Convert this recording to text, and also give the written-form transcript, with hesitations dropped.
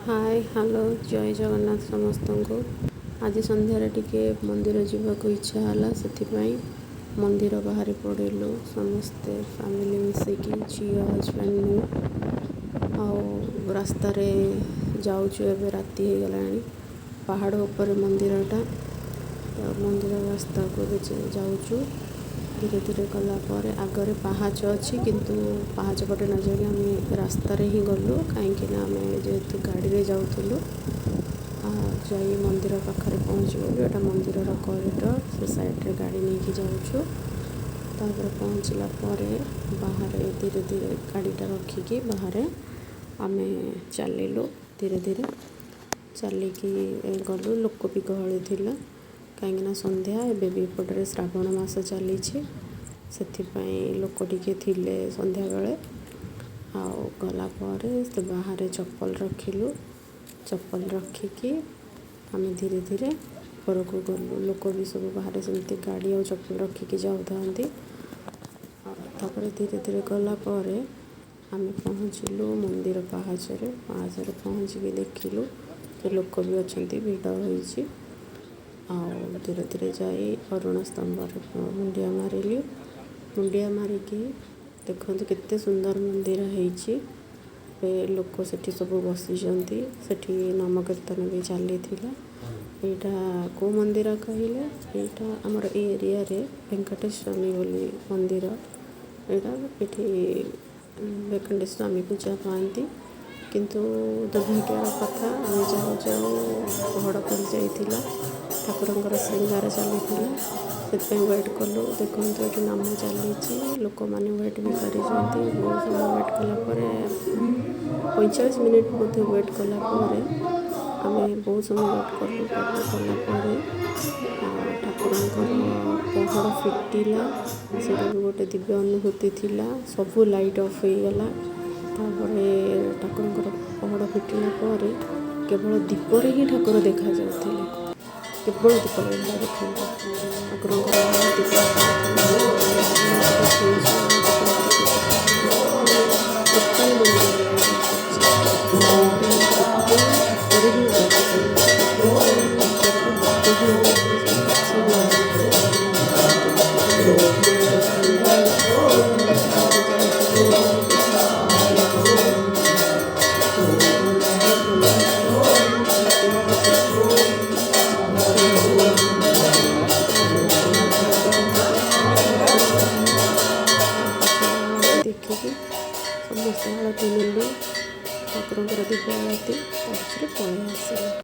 Hi hello जय जगन्नाथ समस्त को। आज संध्यारे टिके मंदिर जीवाको इच्छा है से मंदिर बाहर पड़ेलु समस्ते फैमिली मिसिकी झी हजबैंड मु रास्ता जाऊँ ए राति हो गला पहाड़ ऊपर मंदिरटा मंदिर रास्ता को जाऊँ धीरे धीरे गलापर आगे पहाच अच्छी किंतु पहाच पटे न जाए आम रास्त ही गलु कहीं आम जेहेतु गाड़ी में जाऊँ जा मंदिर पाखे पहुँचू एटा मंदिर कॉरिडोर से साइड रे गाड़ी नहीं कि जाऊँ तापर पहुँचला बाहर धीरे धीरे गाड़ीटा रखिकी बाहर आम चलू धीरे धीरे चलिकी गलु लोक भी गहली थिला कहीं संध्या एबे भी पटे श्रावण मास चली से लोक टिके थिले संध्या बेले गला से बाहर चप्पल रखिलु चप्पल रखिकी आम धीरे धीरे ऊपर को गलु लोक भी सब बाहर सेमती गाड़ी और चप्पल रखिकी जाऊँ तापर धीरे धीरे गला आम पहुँचलु मंदिर पहाचरे पहुँचिकी देखिलु कि लोक भी अच्छा भिड़ होती धीरे धीरे जाई अरुण स्तंभ मुंडिया मारिली मुंडिया मारिकी देखते केते सुंदर मंदिर है लोक सेठी सब बसी सेठी नाम कीर्तन भी चली यहाँ को मंदिर कहले यहाँ आमर एरिया रे वेंकटेश स्वामी बोली मंदिर यहाँ ये वेंकटेश स्वामी पूजा पाती किंतु दुर्भाग्यर कथा आम जाऊ जाऊ पहड़ पड़ जाइला ठाकुर श्रृंगार चली से वेट कलु देखो ये नाम चली लोक मैंने वेट भी कर बहुत समय वेट कलापर 45 मिनिट मध्य वेट कलापर आम बहुत समय वेट कलु कलापर ठाकुर पहड़ फिटिला से गोटे दिव्य अनुभूति थिला सबू लाइट ऑफ हो गला ठाकुर पहड़ फिटिला केवल दीपर ही ठाकुर देखा जाते केवल दीप देखा देखिकी समस्त आरती मिलू ठाकुर दिव्य आरती पलि आस।